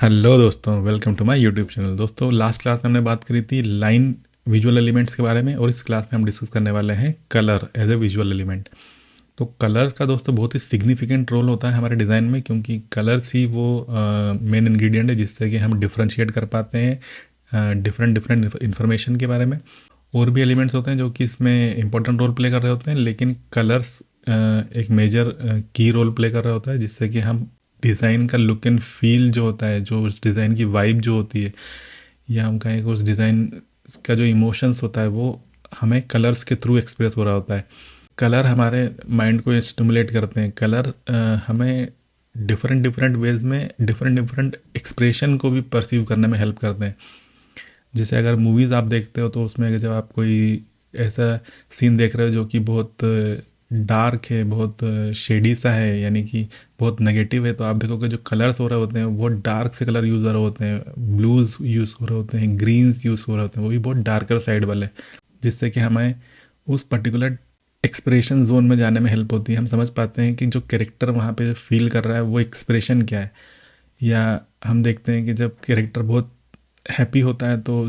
Hello दोस्तों, welcome to my YouTube channel. दोस्तों, last class में हमने बात करी थी लाइन विजुअल एलिमेंट्स के बारे में, और इस क्लास में हम डिस्कस करने वाले हैं colour as a visual element. तो कलर का दोस्तों बहुत ही सिग्निफिकेंट रोल होता है हमारे डिज़ाइन में, क्योंकि कलर्स ही वो मेन इंग्रेडिएंट है जिससे कि हम डिफ्रेंशिएट कर पाते हैं डिफरेंट डिफरेंट इन्फॉर्मेशन के बारे में। और भी एलिमेंट्स होते हैं जो कि इसमें इंपॉर्टेंट रोल प्ले कर रहे होते हैं, लेकिन कलर्स एक मेजर की रोल प्ले कर रहा होता है, जिससे कि हम डिज़ाइन का लुक एंड फील जो होता है, जो उस डिज़ाइन की वाइब जो होती है, या हम कहें कि उस डिज़ाइन का जो इमोशंस होता है वो हमें कलर्स के थ्रू एक्सप्रेस हो रहा होता है। कलर हमारे माइंड को स्टिमुलेट करते हैं। कलर हमें डिफरेंट डिफरेंट वेज में डिफरेंट डिफरेंट एक्सप्रेशन को भी परसीव करने में हेल्प करते हैं। जैसे अगर मूवीज़ आप देखते हो तो उसमें अगर जब आप कोई ऐसा सीन देख रहे हो जो कि बहुत डार्क है, बहुत शेडी सा है, यानी कि बहुत नेगेटिव है, तो आप देखोगे जो कलर्स हो रहे होते हैं वो बहुत डार्क से कलर यूज़ हो रहे होते हैं। ब्लूज़ यूज़ हो रहे होते हैं, ग्रीन्स यूज़ हो रहे होते हैं, वो भी बहुत डार्कर साइड वाले, जिससे कि हमें उस पर्टिकुलर एक्सप्रेशन जोन में जाने में हेल्प होती है। हम समझ पाते हैं कि जो कैरेक्टर वहाँ पे फील कर रहा है वो एक्सप्रेशन क्या है। या हम देखते हैं कि जब कैरेक्टर बहुत हैप्पी होता है तो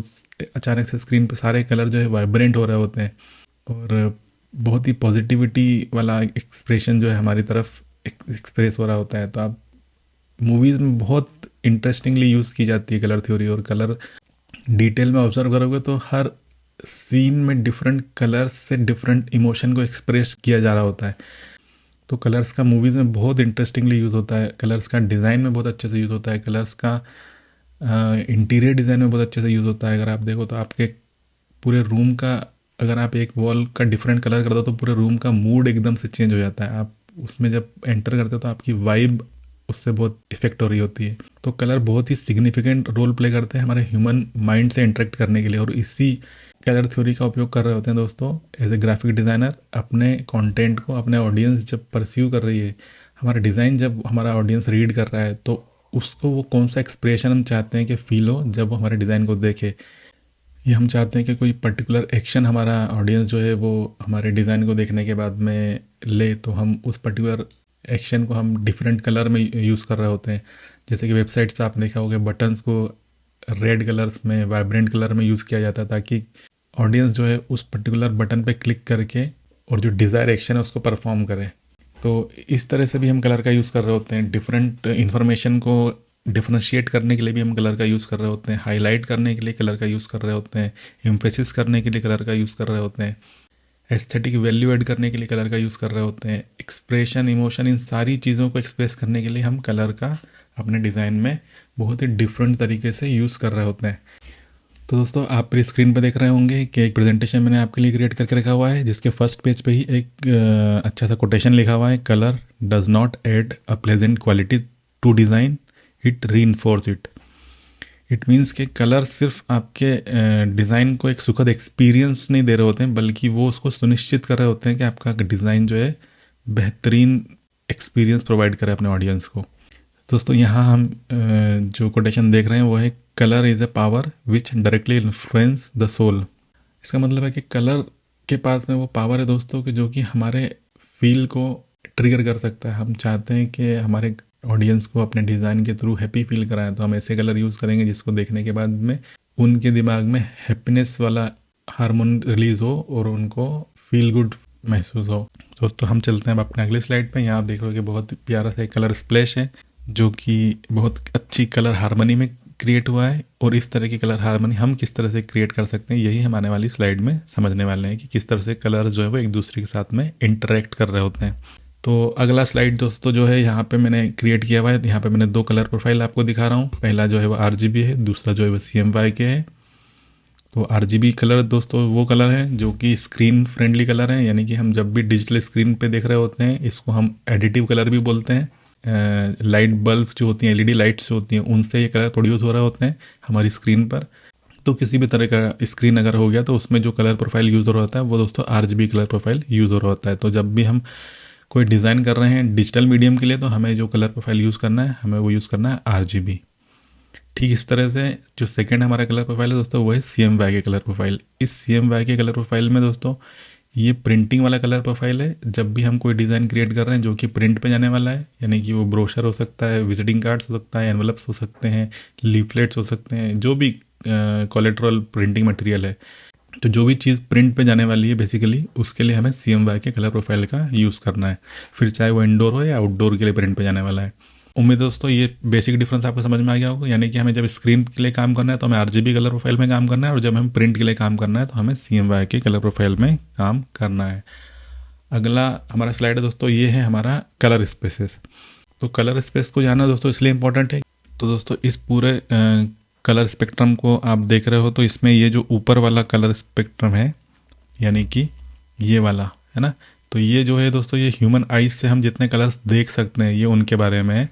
अचानक से स्क्रीन पे सारे कलर जो है वाइब्रेंट हो रहे होते हैं, और बहुत ही पॉजिटिविटी वाला एक्सप्रेशन जो है हमारी तरफ एक्सप्रेस हो रहा होता है। तो आप मूवीज़ में बहुत इंटरेस्टिंगली यूज़ की जाती है कलर थ्योरी। और कलर डिटेल में ऑब्जर्व करोगे तो हर सीन में डिफरेंट कलर्स से डिफरेंट इमोशन को एक्सप्रेस किया जा रहा होता है। तो कलर्स का मूवीज़ में बहुत इंटरेस्टिंगली यूज़ होता है, कलर्स का डिज़ाइन में बहुत अच्छे से यूज़ होता है, कलर्स का इंटीरियर डिज़ाइन में बहुत अच्छे से यूज़ होता है। अगर आप देखो तो आपके पूरे रूम का, अगर आप एक वॉल का डिफरेंट कलर कर दो तो पूरे रूम का मूड एकदम से चेंज हो जाता है। आप उसमें जब एंटर करते हो तो आपकी वाइब उससे बहुत इफेक्ट हो रही होती है। तो कलर बहुत ही सिग्निफिकेंट रोल प्ले करते हैं हमारे ह्यूमन माइंड से इंटरेक्ट करने के लिए, और इसी कलर थ्योरी का उपयोग कर रहे होते हैं दोस्तों एज ए ग्राफिक डिज़ाइनर। अपने कंटेंट को अपने ऑडियंस जब परस्यू कर रही है, हमारा डिज़ाइन जब हमारा ऑडियंस रीड कर रहा है, तो उसको वो कौन सा एक्सप्रेशन हम चाहते हैं कि फील हो जब वो हमारे डिज़ाइन को देखे। ये हम चाहते हैं कि कोई पर्टिकुलर एक्शन हमारा ऑडियंस जो है वो हमारे डिज़ाइन को देखने के बाद में ले, तो हम उस पर्टिकुलर एक्शन को हम डिफरेंट कलर में यूज़ कर रहे होते हैं। जैसे कि वेबसाइट से आप देखा होगा बटन्स को रेड कलर्स में, वाइब्रेंट कलर में यूज़ किया जाता है, ताकि ऑडियंस जो है उस पर्टिकुलर बटन पे क्लिक करके और जो डिज़ायर एक्शन है उसको परफॉर्म करे। तो इस तरह से भी हम कलर का यूज़ कर रहे होते हैं। डिफरेंट इन्फॉर्मेशन को डिफ्रेंशिएट करने के लिए भी हम कलर का यूज़ कर रहे होते हैं, हाईलाइट करने के लिए कलर का यूज़ कर रहे होते हैं, एम्फेसिस करने के लिए कलर का यूज़ कर रहे होते हैं, एस्थेटिक वैल्यू ऐड करने के लिए कलर का यूज़ कर रहे होते हैं, एक्सप्रेशन, इमोशन, इन सारी चीज़ों को एक्सप्रेस करने के लिए हम कलर का अपने डिज़ाइन में बहुत ही डिफरेंट तरीके से यूज़ कर रहे होते हैं। तो दोस्तों, आप मेरी स्क्रीन पर देख रहे होंगे कि एक प्रेजेंटेशन मैंने आपके लिए क्रिएट करके रखा हुआ है, जिसके फर्स्ट पेज पे ही एक अच्छा सा कोटेशन लिखा हुआ है, colour does not add a pleasant quality to design, it reinforce it. It means कि कलर सिर्फ आपके डिज़ाइन को एक सुखद एक्सपीरियंस नहीं दे रहे होते हैं, बल्कि वो उसको सुनिश्चित कर रहे होते हैं कि आपका डिज़ाइन जो है बेहतरीन एक्सपीरियंस प्रोवाइड करे अपने ऑडियंस को। दोस्तों, यहाँ हम जो कोटेशन देख रहे हैं वो है, colour is a power which directly influence the soul. इसका मतलब है कि कलर के पास में वो पावर है दोस्तों कि जो कि हमारे फील को ट्रिगर कर सकता है। हम चाहते हैं कि हमारे ऑडियंस को अपने डिज़ाइन के थ्रू हैप्पी फील कराएं, तो हम ऐसे कलर यूज़ करेंगे जिसको देखने के बाद में उनके दिमाग में हैप्पीनेस वाला हार्मोन रिलीज़ हो और उनको फील गुड महसूस हो। दोस्तों, हम चलते हैं अब अपने अगली स्लाइड पे। यहाँ आप देख रहे हो कि बहुत प्यारा सा एक कलर स्प्लैश है जो कि बहुत अच्छी कलर हार्मनी में क्रिएट हुआ है। और इस तरह की कलर हार्मनी हम किस तरह से क्रिएट कर सकते हैं, यही हम आने वाली स्लाइड में समझने वाले हैं कि किस तरह से कलर जो है वो एक दूसरे के साथ में इंटरेक्ट कर रहे होते हैं। तो अगला स्लाइड दोस्तों जो है यहाँ पे मैंने क्रिएट किया हुआ है। यहाँ पे मैंने दो कलर प्रोफाइल आपको दिखा रहा हूँ। पहला जो है वो RGB है, दूसरा जो है वो CMYK है। तो RGB कलर दोस्तों वो कलर है जो कि स्क्रीन फ्रेंडली कलर है, यानी कि हम जब भी डिजिटल स्क्रीन पे देख रहे होते हैं इसको हम एडिटिव कलर भी बोलते हैं। लाइट बल्ब जो होती हैं, LED लाइट्स जो होती हैं, उनसे ये कलर प्रोड्यूस हो रहे होते हैं हमारी स्क्रीन पर। तो किसी भी तरह का स्क्रीन अगर हो गया तो उसमें जो कलर प्रोफाइल यूज़ हो रहा होता है वो दोस्तों RGB कलर प्रोफाइल यूज़ हो रहा होता है। तो जब भी हम कोई डिज़ाइन कर रहे हैं डिजिटल मीडियम के लिए, तो हमें जो कलर प्रोफाइल यूज़ करना है, हमें वो यूज़ करना है RGB। ठीक इस तरह से जो सेकंड हमारा कलर प्रोफाइल है दोस्तों वो है CMYK कलर प्रोफाइल। इस CMYK कलर प्रोफाइल में दोस्तों ये प्रिंटिंग वाला कलर प्रोफाइल है। जब भी हम कोई डिज़ाइन क्रिएट कर रहे हैं जो कि प्रिंट पे जाने वाला है, यानी कि वो ब्रोशर हो सकता है, विजिटिंग कार्ड्स हो सकता है, एनवलप्स हो सकते हैं, लीफलेट्स हो सकते हैं, जो भी कोलेट्रल प्रिंटिंग मटेरियल है, तो जो भी चीज़ प्रिंट पे जाने वाली है बेसिकली उसके लिए हमें CMYK के कलर प्रोफाइल का यूज़ करना है, फिर चाहे वो इंडोर हो या आउटडोर के लिए प्रिंट पे जाने वाला है। उम्मीद है दोस्तों ये बेसिक डिफरेंस आपको समझ में आ गया होगा, यानी कि हमें जब स्क्रीन के लिए काम करना है तो हमें RGB कलर प्रोफाइल में काम करना है, और जब हमें प्रिंट के लिए काम करना है तो हमें CMYK कलर प्रोफाइल में काम करना है। अगला हमारा स्लाइड है दोस्तों, ये है हमारा कलर स्पेसेस। तो कलर स्पेस को जानना दोस्तों इसलिए इम्पोर्टेंट है, तो दोस्तों इस पूरे कलर स्पेक्ट्रम को आप देख रहे हो, तो इसमें ये जो ऊपर वाला कलर स्पेक्ट्रम है, यानी कि ये वाला है ना, तो ये जो है दोस्तों ये ह्यूमन आइज से हम जितने कलर्स देख सकते हैं ये उनके बारे में है।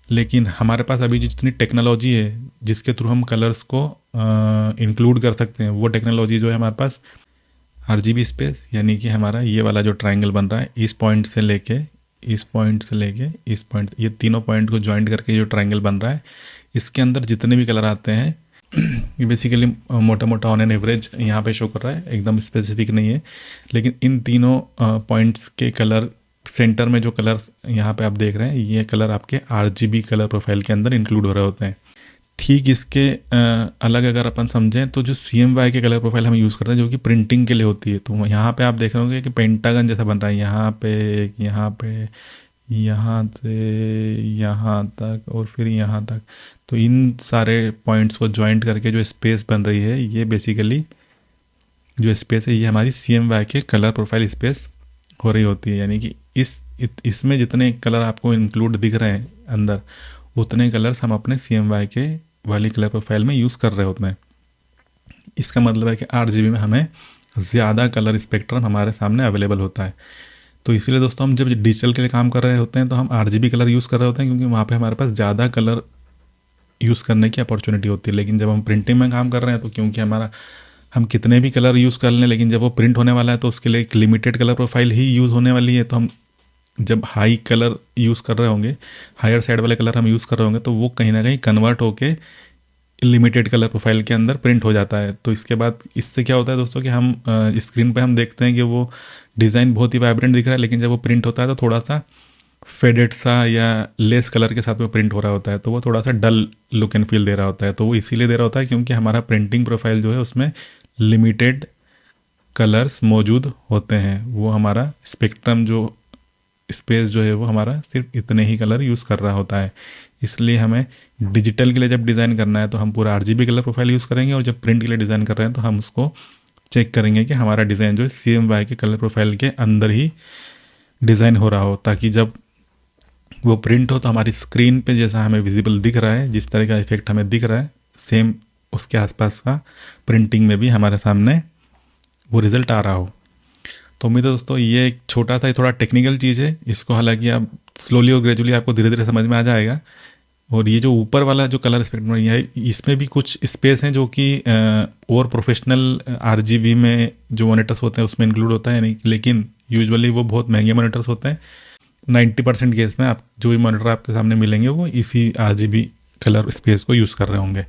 लेकिन हमारे पास अभी जितनी टेक्नोलॉजी है जिसके थ्रू हम कलर्स को इंक्लूड कर सकते हैं, वो टेक्नोलॉजी जो है हमारे पास RGB स्पेस, यानी कि हमारा ये वाला जो ट्राइंगल बन रहा है, इस पॉइंट से लेके इस पॉइंट से लेके इस पॉइंट, ये तीनों पॉइंट को ज्वाइंट करके जो ट्राइंगल बन रहा है, इसके अंदर जितने भी कलर आते हैं ये बेसिकली मोटा मोटा ऑन एन एवरेज यहाँ पे शो कर रहा है, एकदम स्पेसिफिक नहीं है। लेकिन इन तीनों पॉइंट्स के कलर, सेंटर में जो कलर्स यहाँ पे आप देख रहे हैं, ये कलर आपके RGB कलर प्रोफाइल के अंदर इंक्लूड हो रहे होते हैं। ठीक इसके अलग अगर अपन समझें तो जो CMYK कलर प्रोफाइल हम यूज़ करते हैं जो कि प्रिंटिंग के लिए होती है, तो यहाँ पे आप देख रहे होंगे कि पेंटागन जैसा बन रहा है, यहाँ पे यहाँ से यहाँ तक और फिर यहाँ तक, तो इन सारे पॉइंट्स को ज्वाइंट करके जो स्पेस बन रही है, ये बेसिकली जो स्पेस है ये हमारी CMYK कलर प्रोफाइल स्पेस हो रही होती है। यानी कि इसमें जितने कलर आपको इंक्लूड दिख रहे हैं अंदर, उतने कलर्स हम अपने CMYK वाली कलर प्रोफाइल में यूज़ कर रहे होते हैं। इसका मतलब है कि RGB में हमें ज़्यादा कलर स्पेक्ट्रम हमारे सामने अवेलेबल होता है। तो इसीलिए दोस्तों हम जब डिजिटल के लिए काम कर रहे होते हैं तो हम RGB कलर यूज़ कर रहे होते हैं, क्योंकि वहाँ पे हमारे पास ज़्यादा कलर यूज़ करने की अपॉर्चुनिटी होती है। लेकिन जब हम प्रिंटिंग में काम कर रहे हैं तो क्योंकि हम कितने भी कलर यूज़ कर लें, लेकिन जब वो प्रिंट होने वाला है तो उसके लिए एक लिमिटेड कलर प्रोफाइल ही यूज़ होने वाली है। तो हम जब हाई कलर यूज़ कर रहे होंगे, हायर साइड वाले कलर हम यूज़ कर रहे होंगे, तो वो कहीं ना कहीं कन्वर्ट होके लिमिटेड कलर प्रोफाइल के अंदर प्रिंट हो जाता है। तो इसके बाद इससे क्या होता है दोस्तों कि हम स्क्रीन पे हम देखते हैं कि वो डिज़ाइन बहुत ही वाइब्रेंट दिख रहा है, लेकिन जब वो प्रिंट होता है तो थोड़ा सा फेडेड सा या लेस कलर के साथ में प्रिंट हो रहा होता है, तो वो थोड़ा सा डल लुक एंड फील दे रहा होता है। तो वो इसीलिए दे रहा होता है क्योंकि हमारा प्रिंटिंग प्रोफाइल जो है उसमें लिमिटेड कलर्स मौजूद होते हैं। वो हमारा स्पेक्ट्रम जो स्पेस जो है वो हमारा सिर्फ इतने ही कलर यूज़ कर रहा होता है। इसलिए हमें डिजिटल के लिए जब डिज़ाइन करना है तो हम पूरा RGB कलर प्रोफाइल यूज़ करेंगे, और जब प्रिंट के लिए डिज़ाइन कर रहे हैं तो हम उसको चेक करेंगे कि हमारा डिज़ाइन जो है CMYK कलर प्रोफाइल के अंदर ही डिज़ाइन हो रहा हो, ताकि जब वो प्रिंट हो तो हमारी स्क्रीन पे जैसा हमें विजिबल दिख रहा है, जिस तरह का इफेक्ट हमें दिख रहा है, सेम उसके आसपास का प्रिंटिंग में भी हमारे सामने वो रिज़ल्ट आ रहा हो। तो उम्मीद है दोस्तों ये एक छोटा सा थोड़ा टेक्निकल चीज़ है, इसको हालांकि आप स्लोली और ग्रेजुअली आपको धीरे धीरे समझ में आ जाएगा। और ये जो ऊपर वाला जो कलर स्पेक्ट्रम है इसमें भी कुछ स्पेस हैं जो कि और प्रोफेशनल RGB में जो मॉनिटर्स होते हैं उसमें इंक्लूड होता है, नहीं लेकिन यूजुअली वो बहुत महंगे मॉनिटर्स होते हैं। 90% केस में आप जो भी मॉनिटर आपके सामने मिलेंगे वो इसी RGB कलर स्पेस को यूज़ कर रहे होंगे।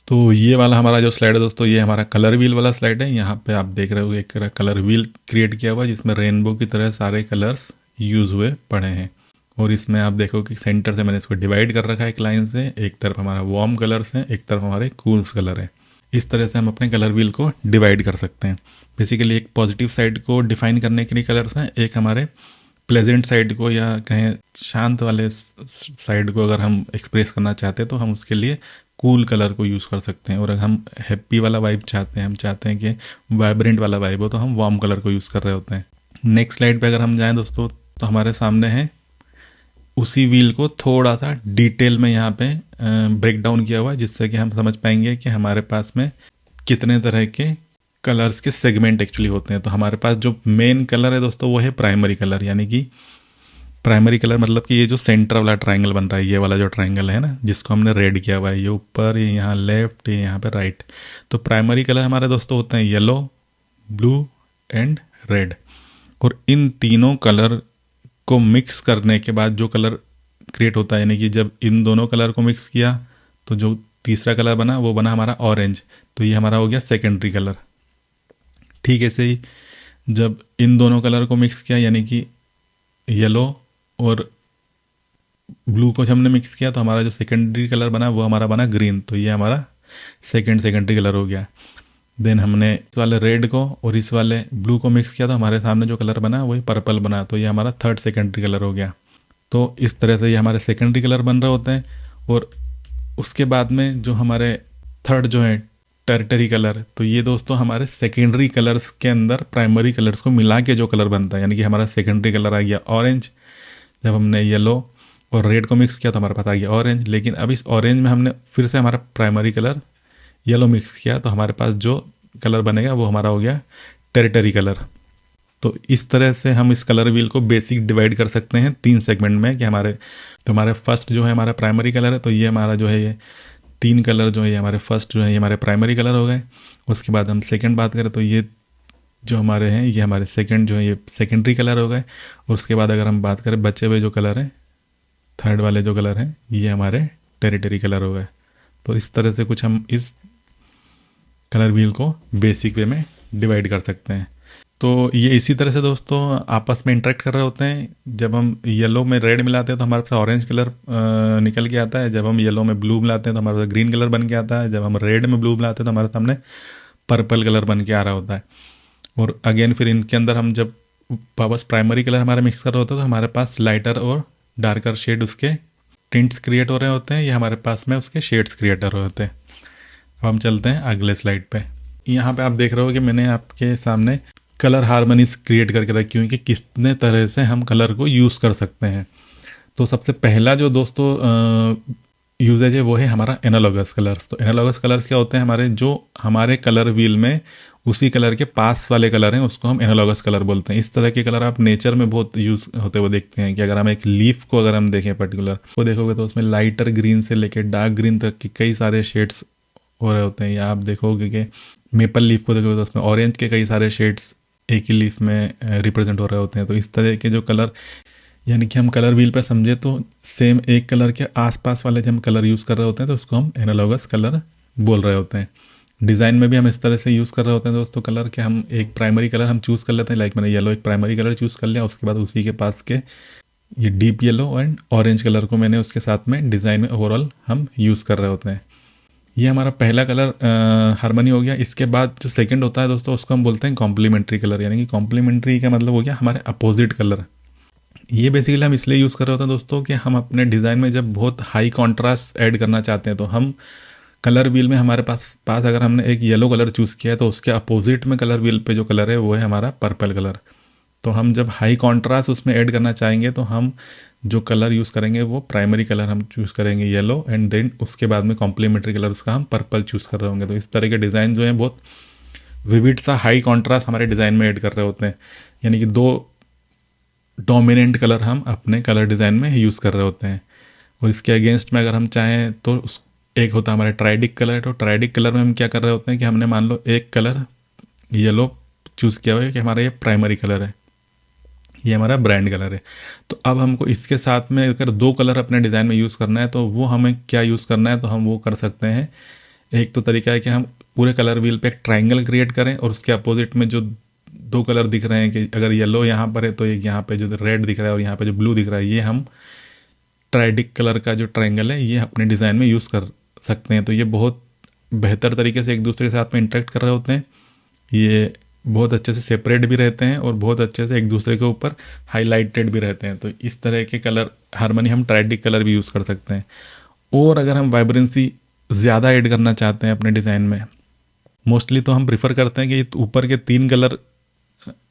तो ये वाला हमारा जो स्लाइड है दोस्तों, ये हमारा कलर व्हील वाला स्लाइड है। यहाँ पे आप देख रहे हो एक कलर व्हील क्रिएट किया हुआ है जिसमें रेनबो की तरह सारे कलर्स यूज़ हुए पड़े हैं। और इसमें आप देखो कि सेंटर से मैंने इसको डिवाइड कर रखा है एक लाइन से, एक तरफ हमारा वार्म कलर्स हैं, एक तरफ हमारे कूल्स कलर हैं। इस तरह से हम अपने कलर व्हील को डिवाइड कर सकते हैं। बेसिकली एक पॉजिटिव साइड को डिफाइन करने के लिए कलर्स हैं, एक हमारे प्लेजेंट साइड को या कहें शांत वाले साइड को अगर हम एक्सप्रेस करना चाहते हैं तो हम उसके लिए कूल कलर को यूज़ कर सकते हैं। और अगर हम हैप्पी वाला वाइब चाहते हैं, हम चाहते हैं कि वाइब्रेंट वाला वाइब हो, तो हम वार्म कलर को यूज़ कर रहे होते हैं। नेक्स्ट स्लाइड पे अगर हम जाएं दोस्तों तो हमारे सामने है उसी व्हील को थोड़ा सा डिटेल में यहाँ पे ब्रेक डाउन किया हुआ है, जिससे कि हम समझ पाएंगे कि हमारे पास में कितने तरह के कलर्स के सेगमेंट एक्चुअली होते हैं। तो हमारे पास जो मेन कलर है दोस्तों वो है प्राइमरी कलर, यानी कि प्राइमरी कलर मतलब कि ये जो सेंटर वाला ट्रायंगल बन रहा है, ये वाला जो ट्रायंगल है ना जिसको हमने रेड किया हुआ है, ये ऊपर, ये यहाँ लेफ्ट, ये यहाँ पे राइट। तो प्राइमरी कलर हमारे दोस्तों होते हैं येलो, ब्लू एंड रेड। और इन तीनों कलर को मिक्स करने के बाद जो कलर क्रिएट होता है, यानी कि जब इन दोनों कलर को मिक्स किया तो जो तीसरा कलर बना वो बना हमारा ऑरेंज। तो ये हमारा हो गया सेकेंडरी कलर। ठीक ऐसे ही जब इन दोनों कलर को मिक्स किया, यानी कि येलो और ब्लू को हमने मिक्स किया, तो हमारा जो सेकेंडरी कलर बना वो हमारा बना ग्रीन। तो ये हमारा सेकेंडरी कलर हो गया। देन हमने इस वाले रेड को और इस वाले ब्लू को मिक्स किया, तो हमारे सामने जो कलर बना वही पर्पल बना। तो ये हमारा थर्ड सेकेंडरी कलर हो गया। तो इस तरह से ये हमारे सेकेंडरी कलर बन रहे होते हैं। और उसके बाद में जो हमारे थर्ड जो है टेरिटरी कलर, तो ये दोस्तों हमारे सेकेंडरी कलर्स के अंदर प्राइमरी कलर्स को मिला के जो कलर बनता है, यानी कि हमारा सेकेंडरी कलर आ गया ऑरेंज। जब हमने येलो और रेड को मिक्स किया तो हमारे पास आ गया ऑरेंज। लेकिन अब इस ऑरेंज में हमने फिर से हमारा प्राइमरी कलर येलो मिक्स किया, तो हमारे पास जो कलर बनेगा वो हमारा हो गया टेरिटरी कलर। तो इस तरह से हम इस कलर व्हील को बेसिक डिवाइड कर सकते हैं 3 सेगमेंट में, कि हमारे फर्स्ट जो है हमारा प्राइमरी कलर है, तो ये हमारा जो है ये 3 कलर जो है ये हमारे फर्स्ट जो है ये हमारे प्राइमरी कलर हो गए। उसके बाद हम सेकंड बात करें तो ये जो हमारे हैं ये हमारे सेकंड जो है ये सेकेंडरी कलर हो गए। उसके बाद अगर हम बात करें बचे हुए जो कलर हैं, थर्ड वाले जो कलर हैं, ये हमारे टेरिटरी कलर हो गए। तो इस तरह से कुछ हम इस कलर व्हील को बेसिक वे में डिवाइड कर सकते हैं। तो ये इसी तरह से दोस्तों आपस में इंटरेक्ट कर रहे होते हैं। जब हम येलो में रेड मिलाते हैं तो हमारे पास ऑरेंज कलर निकल के आता है। जब हम येलो में ब्लू मिलाते हैं तो हमारे पास ग्रीन कलर बन के आता है। जब हम रेड में ब्लू मिलाते हैं तो हमारे सामने पर्पल कलर बन के आ रहा होता है। और अगेन फिर इनके अंदर हम जब वापस प्राइमरी कलर हमारा मिक्स कर रहे होते हैं तो हमारे पास लाइटर और डार्कर शेड उसके टिंट्स क्रिएट हो रहे होते हैं, या हमारे पास में उसके शेड्स क्रिएट हो रहे होते हैं। अब हम चलते हैं अगले स्लाइड पे। यहाँ पे आप देख रहे हो कि मैंने आपके सामने कलर हार्मनीज क्रिएट करके रखी हुई कि कितने तरह से हम कलर को यूज़ कर सकते हैं। तो सबसे पहला जो दोस्तों यूजेज है वो है हमारा एनालॉगस कलर्स। तो एनालॉगस कलर्स क्या होते हैं, हमारे कलर व्हील में उसी कलर के पास वाले कलर हैं, उसको हम एनालॉगस कलर बोलते हैं। इस तरह के कलर आप नेचर में बहुत यूज़ होते हुए देखते हैं कि अगर हम एक लीफ को अगर हम देखें पर्टिकुलर वो देखोगे तो उसमें लाइटर ग्रीन से लेकर डार्क ग्रीन तक के कई सारे शेड्स हो रहे होते हैं। या आप देखोगे कि मेपल लीफ को देखोगे तो उसमें ऑरेंज के कई सारे शेड्स एक ही लीफ में रिप्रेजेंट हो रहे होते हैं। तो इस तरह के जो कलर, यानी कि हम कलर व्हील पर समझे तो सेम एक कलर के आसपास वाले जब हम कलर यूज़ कर रहे होते हैं तो उसको हम एनालॉगस कलर बोल रहे होते हैं। डिज़ाइन में भी हम इस तरह से यूज़ कर रहे होते हैं दोस्तों कलर के, हम एक प्राइमरी कलर हम चूज़ कर लेते हैं। लाइक मैंने येलो एक प्राइमरी कलर चूज़ कर लिया, उसके बाद उसी के पास के ये deep yellow and orange colour को मैंने उसके साथ में डिज़ाइन में ओवरऑल हम यूज़ कर रहे होते हैं। ये हमारा पहला कलर हार्मनी हो गया। इसके बाद जो सेकंड होता है दोस्तों उसको हम बोलते हैं कॉम्प्लीमेंट्री कलर, यानी कि कॉम्प्लीमेंट्री का मतलब हो गया हमारे अपोजिट कलर। ये बेसिकली हम इसलिए यूज़ कर रहे होते हैं दोस्तों कि हम अपने डिज़ाइन में जब बहुत हाई कॉन्ट्रास्ट ऐड करना चाहते हैं तो हम कलर व्हील में हमारे पास अगर हमने एक येलो कलर चूज़ किया है तो उसके अपोजिट में कलर व्हील पे जो कलर है वो है हमारा पर्पल कलर। तो हम जब हाई कॉन्ट्रास्ट उसमें ऐड करना चाहेंगे तो हम जो कलर यूज़ करेंगे वो प्राइमरी कलर हम चूज़ करेंगे येलो, एंड देन उसके बाद में कॉम्प्लीमेंट्री कलर उसका हम पर्पल चूज़ कर रहे होंगे। तो इस तरह के डिज़ाइन जो है बहुत विविड सा हाई कॉन्ट्रास्ट हमारे डिज़ाइन में ऐड कर रहे होते हैं, यानी कि 2 डोमिनेंट कलर हम अपने कलर डिज़ाइन में यूज़ कर रहे होते हैं। और इसके अगेंस्ट में अगर हम चाहें तो एक होता है हमारा ट्राइडिक कलर। तो ट्राइडिक कलर में हम क्या कर रहे होते हैं कि हमने मान लो एक कलर येलो चूज़ किया हुआ है कि हमारा ये प्राइमरी कलर है, ये हमारा ब्रांड कलर है। तो अब हमको इसके साथ में अगर 2 कलर अपने डिज़ाइन में यूज़ करना है तो वो हमें क्या यूज़ करना है, तो हम वो कर सकते हैं। एक तो तरीका है कि हम पूरे कलर व्हील पे एक ट्राइंगल क्रिएट करें और उसके अपोजिट में जो 2 कलर दिख रहे हैं कि अगर येलो यहाँ पर है तो एक यहाँ पे जो रेड दिख रहा है और यहाँ पे जो ब्लू दिख रहा है, ये हम ट्राइडिक कलर का जो ट्राइंगल है ये अपने डिज़ाइन में यूज़ कर सकते हैं। तो ये बहुत बेहतर तरीके से एक दूसरे के साथ में इंटरेक्ट कर रहे होते हैं, ये बहुत अच्छे से सेपरेट भी रहते हैं और बहुत अच्छे से एक दूसरे के ऊपर हाईलाइटेड भी रहते हैं। तो इस तरह के कलर हार्मनी हम ट्राइडिक कलर भी यूज़ कर सकते हैं। और अगर हम वाइब्रेंसी ज़्यादा ऐड करना चाहते हैं अपने डिज़ाइन में, मोस्टली तो हम प्रिफर करते हैं कि ऊपर के 3 कलर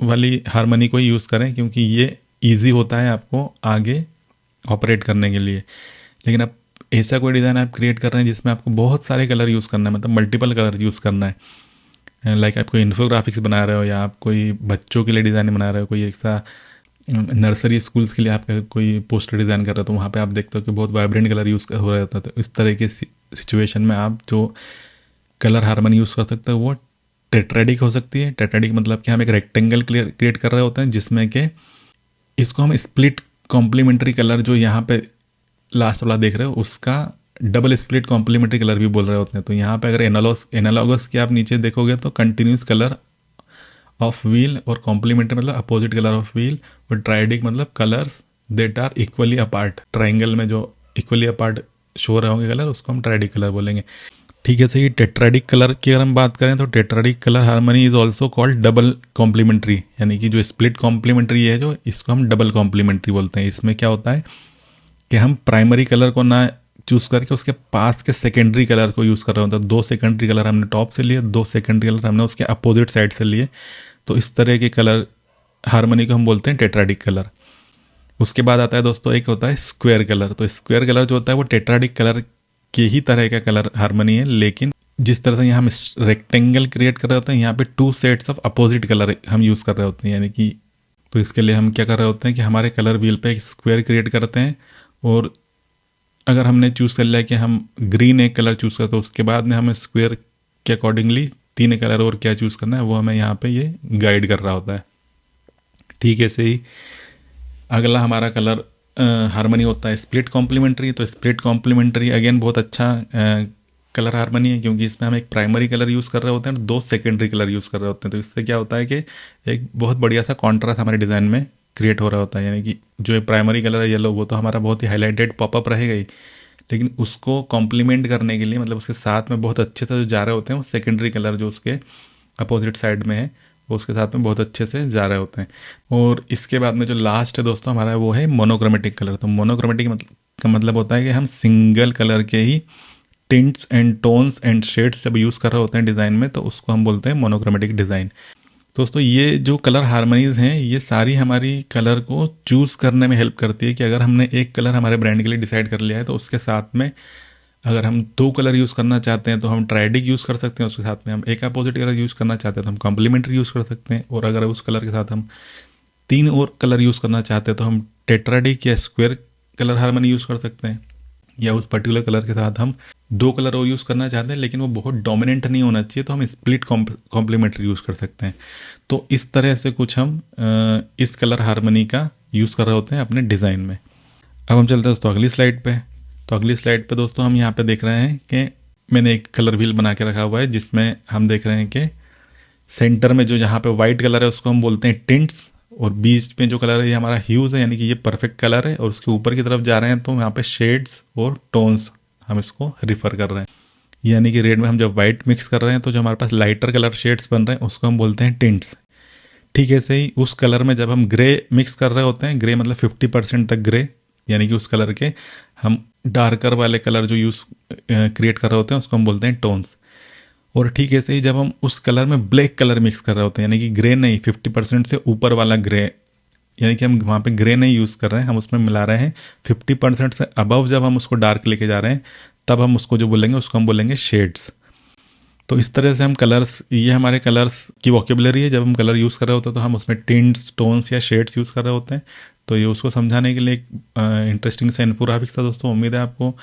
वाली हार्मनी को ही यूज़ करें, क्योंकि ये ईजी होता है आपको आगे ऑपरेट करने के लिए। लेकिन अब ऐसा कोई डिज़ाइन आप क्रिएट कर रहे हैं जिसमें आपको बहुत सारे कलर यूज़ करना है, मतलब मल्टीपल कलर यूज़ करना है, लाइक आप कोई इन्फोग्राफिक्स बना रहे हो या आप कोई बच्चों के लिए डिज़ाइन बना रहे हो, कोई ऐसा नर्सरी स्कूल्स के लिए आप कोई पोस्टर डिज़ाइन कर रहे हो, तो वहाँ पे आप देखते हो कि बहुत वाइब्रेंट कलर यूज़ हो रहा होता है। तो इस तरह के सिचुएशन में आप जो कलर हार्मनी यूज़ कर सकते हो वो टेट्राडिक हो सकती है। टेट्राडिक मतलब कि हम एक रेक्टेंगल क्रिएट कर रहे होते हैं जिसमें कि इसको हम स्प्लिट कॉम्प्लीमेंट्री कलर जो यहाँ पे लास्ट वाला देख रहे हो उसका डबल स्प्लिट कॉम्प्लीमेंट्री कलर भी बोल रहे होते हैं। तो यहाँ पे अगर एनालॉगस के आप नीचे देखोगे तो कंटिन्यूस कलर ऑफ व्हील, और कॉम्प्लीमेंट्री मतलब अपोजिट कलर ऑफ व्हील, और ट्राइडिक मतलब colours that are equally apart. Triangle में जो इक्वली अपार्ट शो रहे होंगे कलर, उसको हम ट्राइडिक कलर बोलेंगे। ठीक है, सही। टेट्राडिक कलर की अगर हम बात करें तो tetradic colour harmony is also called double complementary, यानी कि जो स्प्लिट कॉम्प्लीमेंट्री है जो, इसको हम डबल कॉम्प्लीमेंट्री बोलते हैं। इसमें क्या होता है कि हम प्राइमरी कलर को ना चूज़ करके उसके पास के सेकेंडरी कलर को यूज़ कर रहे होते हैं। 2 सेकेंडरी कलर हमने टॉप से लिए, 2 सेकेंडरी कलर हमने उसके अपोजिट साइड से लिए, तो इस तरह के कलर हार्मनी को हम बोलते हैं टेट्राडिक कलर। उसके बाद आता है दोस्तों एक होता है स्क्वायर कलर। तो स्क्वायर कलर जो होता है वो टेट्राडिक कलर के ही तरह का कलर हार्मनी है, लेकिन जिस तरह से यहाँ हम रेक्टेंगल क्रिएट कर रहे होते हैं, यहाँ पे 2 सेट्स ऑफ अपोजिट कलर हम यूज़ कर रहे होते हैं, यानी कि तो इसके लिए हम क्या कर रहे होते हैं कि हमारे कलर व्हील पे एक स्क्वायर क्रिएट करते हैं, और अगर हमने चूज़ कर लिया कि हम ग्रीन एक कलर चूज़ करते हैं, उसके बाद में हमें स्क्वायर के अकॉर्डिंगली 3 कलर और क्या चूज़ करना है वो हमें यहाँ पे ये गाइड कर रहा होता है। ठीक है, सही। अगला हमारा कलर हार्मनी होता है स्प्लिट कॉम्प्लीमेंट्री। तो स्प्लिट कॉम्प्लीमेंट्री अगेन बहुत अच्छा कलर हार्मनी है, क्योंकि इसमें हम एक प्राइमरी कलर यूज़ कर रहे होते हैं, 2 सेकेंडरी कलर यूज़ कर रहे होते हैं। तो इससे क्या होता है कि एक बहुत बढ़िया सा कॉन्ट्रास्ट हमारे डिज़ाइन में क्रिएट हो रहा होता है, यानी कि जो प्राइमरी कलर है येलो, वो तो हमारा बहुत ही हाईलाइटेड पॉपअप रहेगा ही, लेकिन उसको कॉम्प्लीमेंट करने के लिए, मतलब उसके साथ में बहुत अच्छे से जो जा रहे होते हैं वो सेकेंडरी कलर जो उसके अपोजिट साइड में है, वो उसके साथ में बहुत अच्छे से जा रहे होते हैं। और इसके बाद में जो लास्ट है दोस्तों हमारा, वो है मोनोक्रोमेटिक कलर। तो मोनोक्रोमेटिक का मतलब होता है कि हम सिंगल कलर के ही tints and tones and shades जब यूज़ कर रहे होते हैं डिज़ाइन में, तो उसको हम बोलते हैं मोनोक्रोमेटिक डिज़ाइन। दोस्तों ये जो कलर हार्मनीज हैं, ये सारी हमारी कलर को चूज़ करने में हेल्प करती है कि अगर हमने एक कलर हमारे ब्रांड के लिए डिसाइड कर लिया है, तो उसके साथ में अगर हम 2 कलर यूज़ करना चाहते हैं तो हम ट्राइडिक यूज़ कर सकते हैं, उसके साथ में हम एक अपोजिट कलर यूज़ करना चाहते हैं तो हम कॉम्प्लीमेंट्री यूज़ कर सकते हैं, और अगर उस कलर के साथ हम 3 और कलर यूज़ करना चाहते हैं तो हम टेट्राडिक या स्क्वायर कलर हार्मनी यूज़ कर सकते हैं, या उस पर्टिकुलर कलर के साथ हम 2 कलर और यूज़ करना चाहते हैं लेकिन वो बहुत डोमिनेंट नहीं होना चाहिए, तो हम स्प्लिट कॉम्प्लीमेंट्री यूज़ कर सकते हैं। तो इस तरह से कुछ हम इस कलर हार्मनी का यूज़ कर रहे होते हैं अपने डिज़ाइन में। अब हम चलते हैं दोस्तों अगली स्लाइड पे। तो अगली स्लाइड पे दोस्तों हम यहाँ पे देख रहे हैं कि मैंने एक कलर व्हील बना के रखा हुआ है, जिसमें हम देख रहे हैं कि सेंटर में जो यहाँ पे वाइट कलर है उसको हम बोलते हैं टिंट्स, और बीच में जो कलर है ये हमारा ह्यूज है, यानी कि ये परफेक्ट कलर है, और उसके ऊपर की तरफ जा रहे हैं तो यहाँ पे शेड्स और टोन्स हम इसको रिफर कर रहे हैं, यानी कि रेड में हम जब वाइट मिक्स कर रहे हैं तो जो हमारे पास लाइटर कलर शेड्स बन रहे हैं उसको हम बोलते हैं टिंट्स। ठीक है, सही। उस कलर में जब हम ग्रे मिक्स कर रहे होते हैं, ग्रे मतलब 50% तक ग्रे, यानी कि उस कलर के हम डार्कर वाले कलर जो यूज़ क्रिएट कर रहे होते हैं उसको हम बोलते हैं टोन्स। और ठीक है, सही। जब हम उस कलर में ब्लैक कलर मिक्स कर रहे होते हैं, यानी कि ग्रे नहीं, 50% से ऊपर वाला ग्रे, यानी कि हम वहाँ पे ग्रे नहीं यूज़ कर रहे हैं, हम उसमें मिला रहे हैं 50% से अबव, जब हम उसको डार्क लेके जा रहे हैं तब हम उसको जो बोलेंगे उसको हम बोलेंगे शेड्स। तो इस तरह से हम कलर्स, ये हमारे कलर्स की वोकेबुलरी है। जब हम कलर यूज़ कर रहे होते हैं तो हम उसमें टिंट्स, टोन्स या शेड्स यूज़ कर रहे होते हैं। तो ये उसको समझाने के लिए एक इंटरेस्टिंग सा इन्फोग्राफिक्स था दोस्तों। उम्मीद है आपको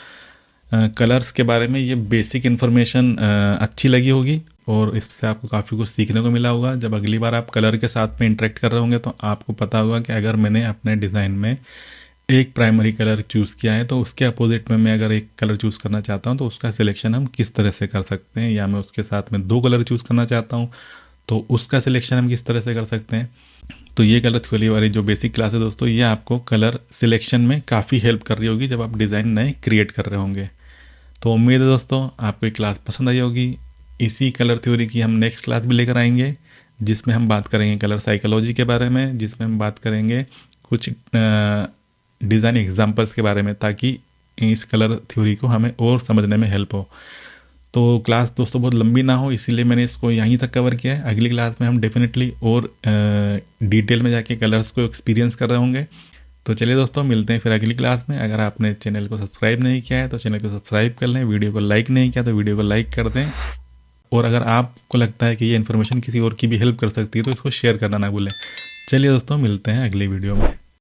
कलर्स के बारे में ये बेसिक इन्फॉर्मेशन अच्छी लगी होगी, और इससे आपको काफ़ी कुछ सीखने को मिला होगा। जब अगली बार आप कलर के साथ में इंटरेक्ट कर रहे होंगे तो आपको पता होगा कि अगर मैंने अपने डिज़ाइन में एक प्राइमरी कलर चूज़ किया है तो उसके अपोजिट में मैं अगर एक कलर चूज़ करना चाहता हूं तो उसका सिलेक्शन हम किस तरह से कर सकते हैं, या मैं उसके साथ में 2 कलर चूज़ करना चाहता हूं तो उसका सिलेक्शन हम किस तरह से कर सकते हैं। तो ये कलर थ्योरी वाली जो बेसिक क्लास है दोस्तों, ये आपको कलर सिलेक्शन में काफ़ी हेल्प कर रही होगी जब आप डिज़ाइन नए क्रिएट कर रहे होंगे। तो उम्मीद है दोस्तों आपको ये क्लास पसंद आई होगी। इसी कलर थ्योरी की हम नेक्स्ट क्लास भी लेकर आएंगे, जिसमें हम बात करेंगे कलर साइकोलॉजी के बारे में, जिसमें हम बात करेंगे कुछ डिज़ाइन एग्जांपल्स के बारे में, ताकि इस कलर थ्योरी को हमें और समझने में हेल्प हो। तो क्लास दोस्तों बहुत लंबी ना हो, इसीलिए मैंने इसको यहीं तक कवर किया है। अगली क्लास में हम डेफिनेटली और डिटेल में जाके कलर्स को एक्सपीरियंस कर रहे होंगे। तो चलिए दोस्तों, मिलते हैं फिर अगली क्लास में। अगर आपने चैनल को सब्सक्राइब नहीं किया है तो चैनल को सब्सक्राइब कर लें, वीडियो को लाइक नहीं किया तो वीडियो को लाइक कर दें, और अगर आपको लगता है कि ये इन्फॉर्मेशन किसी और की भी हेल्प कर सकती है तो इसको शेयर करना ना भूलें। चलिए दोस्तों, मिलते हैं अगली वीडियो में।